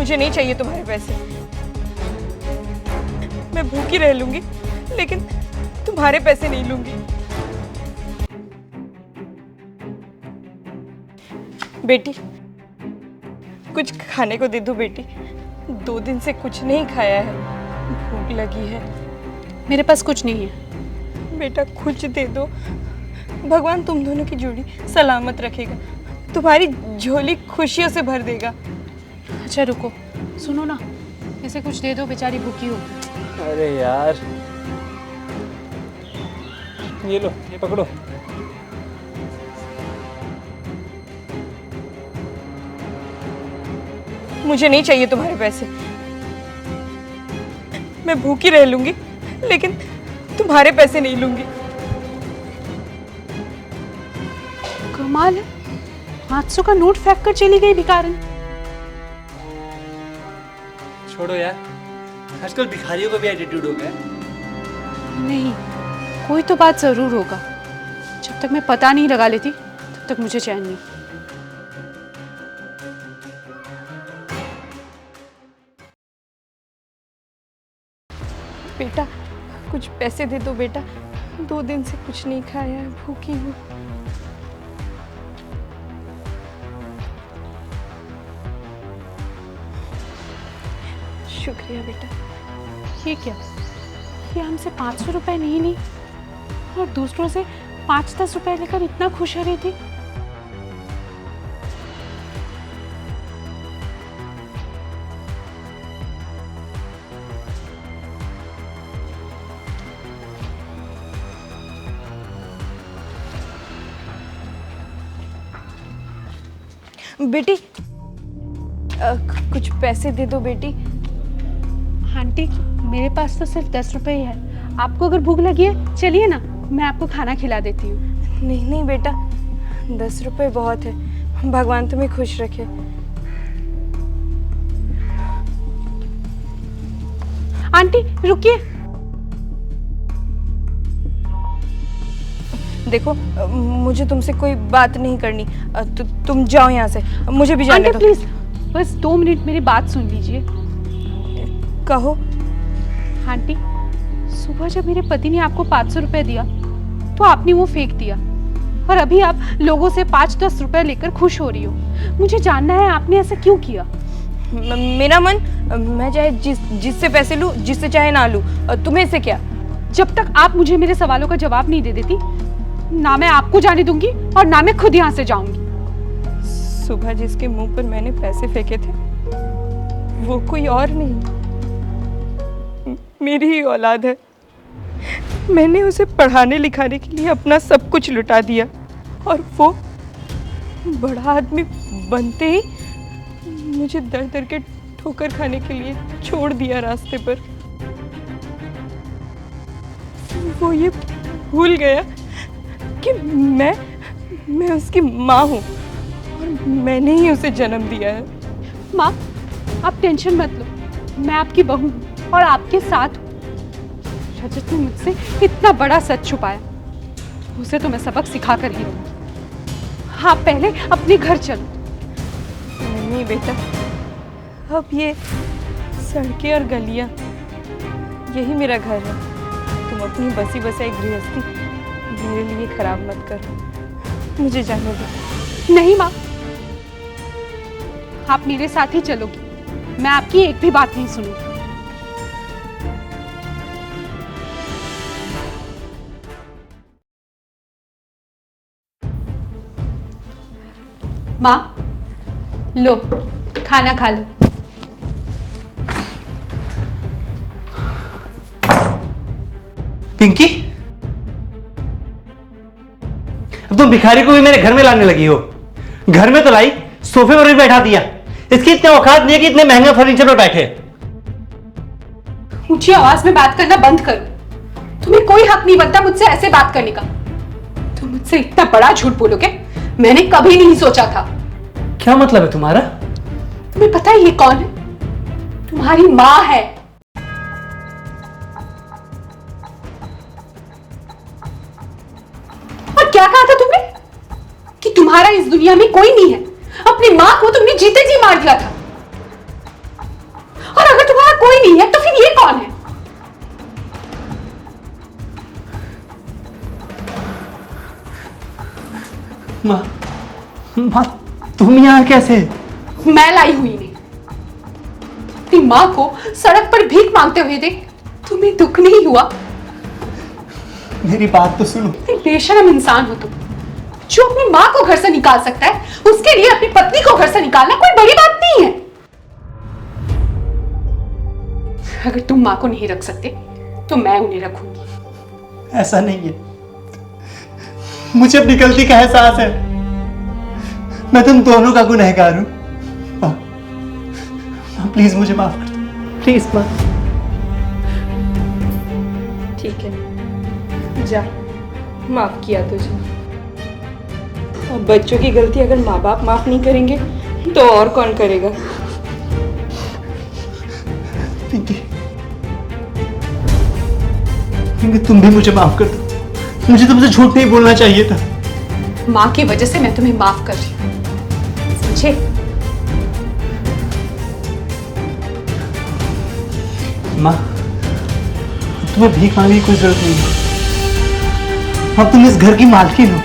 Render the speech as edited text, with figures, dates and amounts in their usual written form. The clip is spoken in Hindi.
मुझे नहीं चाहिए तुम्हारे पैसे। मैं भूखी रह लूंगी लेकिन तुम्हारे पैसे नहीं लूंगी। बेटी कुछ खाने को दे दो बेटी, 2 दिन से कुछ नहीं खाया है, भूख लगी है। मेरे पास कुछ नहीं है। बेटा कुछ दे दो, भगवान तुम दोनों की जोड़ी सलामत रखेगा, तुम्हारी झोली खुशियों से भर देगा। अच्छा रुको, सुनो ना, इसे कुछ दे दो, बेचारी भूखी हो। अरे यार, ये लो, ये पकड़ो। मुझे नहीं चाहिए तुम्हारे पैसे, मैं भूखी रह लूंगी लेकिन तुम्हारे पैसे नहीं लूंगी। कमाल है, 500 का नोट फेंक कर चली गई भिखारन। छोड़ो यार, आजकल भिखारियों का भी एटीट्यूड हो गया। नहीं, कोई तो बात जरूर होगा। जब तक मैं पता नहीं लगा लेती तब तक मुझे चैन नहीं। बेटा कुछ पैसे दे दो बेटा, 2 दिन से कुछ नहीं खाया है, भूखी हूँ। शुक्रिया बेटा। ये क्या, ये हमसे 500 रुपए नहीं ली और दूसरों से 5-10 रुपए लेकर इतना खुश हो रही थी। बेटी कुछ पैसे दे दो बेटी। आंटी, मेरे पास तो सिर्फ 10 रुपए ही है। आपको अगर भूख लगी है चलिए ना, मैं आपको खाना खिला देती हूँ। नहीं नहीं बेटा, 10 रुपए बहुत है, भगवान तुम्हें खुश रखे। आंटी रुकिए। देखो मुझे तुमसे कोई बात नहीं करनी, तुम जाओ यहाँ से, मुझे भी जाने दो। आंटी प्लीज, बस 2 मिनट मेरी बात सुन लीजिए। कहो। आंटी, सुबह जब मेरे पति ने आपको 500 रुपए दिया तो आपने वो फेंक दिया और अभी आप लोगों से 5-10 रुपए लेकर खुश हो रही हो। मुझे जानना है आपने ऐसा क्यों किया। मेरा मन, मैं चाहे जिससे पैसे लूं, जिससे चाहे ना लूं, तुम्हें से क्या। जब तक आप मुझे मेरे सवालों का जवाब नहीं दे देती, ना मैं आपको जाने दूंगी और ना मैं खुद यहाँ से जाऊंगी। सुबह जिसके मुंह पर मैंने पैसे फेंके थे वो कोई और नहीं, मेरी ही औलाद है। मैंने उसे पढ़ाने लिखाने के लिए अपना सब कुछ लुटा दिया और वो बड़ा आदमी बनते ही मुझे दर दर के ठोकर खाने के लिए छोड़ दिया रास्ते पर। वो ये भूल गया कि मैं उसकी माँ हूँ और मैंने ही उसे जन्म दिया है। माँ, आप टेंशन मत लो, मैं आपकी बहू हूँ और आपके साथ हूँ। रजत ने मुझसे इतना बड़ा सच छुपाया, उसे तो मैं सबक सिखा कर ही रहूँगी। आप पहले अपने घर चलो। नहीं बेटा, अब ये सड़कें और गलियाँ यही मेरा घर है। तुम अपनी बसी बसाई गृहस्थी मेरे लिए खराब मत करो, मुझे जाने दो। नहीं माँ, आप मेरे साथ ही चलोगी, मैं आपकी एक भी बात नहीं सुनूंगी। माँ, लो खाना खा लो। पिंकी, अब तुम भिखारी को भी मेरे घर में लाने लगी हो। घर में तो लाई, सोफे पर भी बैठा दिया। इसकी इतनी औकात नहीं है कि इतने महंगे फर्नीचर पर बैठे। ऊंची आवाज में बात करना बंद करो। तुम्हें कोई हक नहीं बनता मुझसे ऐसे बात करने का। तुम मुझसे इतना बड़ा झूठ बोलोगे, मैंने कभी नहीं सोचा था। क्या मतलब है तुम्हारा? तुम्हें पता है ये कौन है? तुम्हारी माँ है। और क्या कहा था तुमने कि तुम्हारा इस दुनिया में कोई नहीं है? अपनी माँ को तुमने जीते जी मार दिया था। कोई नहीं है, तो फिर ये कौन है? माँ, माँ तुम यहाँ कैसे? मैं लाई हुई नहीं। तेरी माँ को सड़क पर भीख मांगते हुए देख तुम्हें दुख नहीं हुआ? मेरी बात तो सुनो। बेशरम इंसान हो तुम, जो अपनी माँ को घर से निकाल सकता है, उसके लिए अपनी पत्नी को घर से निकालना कोई बड़ी बात नहीं है। अगर तुम माँ को नहीं रख सकते तो मैं उन्हें रखूंगी। ऐसा नहीं है, मुझे अपनी गलती का एहसास है। मैं तुम दोनों का गुनहगार हूं। माँ, प्लीज मुझे माफ कर दो, प्लीज माँ। ठीक है, जा, माफ किया तुझे। अब बच्चों की गलती अगर माँ बाप माफ नहीं करेंगे तो और कौन करेगा? पिंकी, पिंकी तुम भी मुझे माफ कर दो। मुझे तुमसे झूठ नहीं बोलना चाहिए था। माँ की वजह से मैं तुम्हें माफ कर रही हूँ, समझे? माँ, तुम्हें भीख मांगने की कोई जरूरत नहीं है। अब तुम इस घर की मालकिन हो।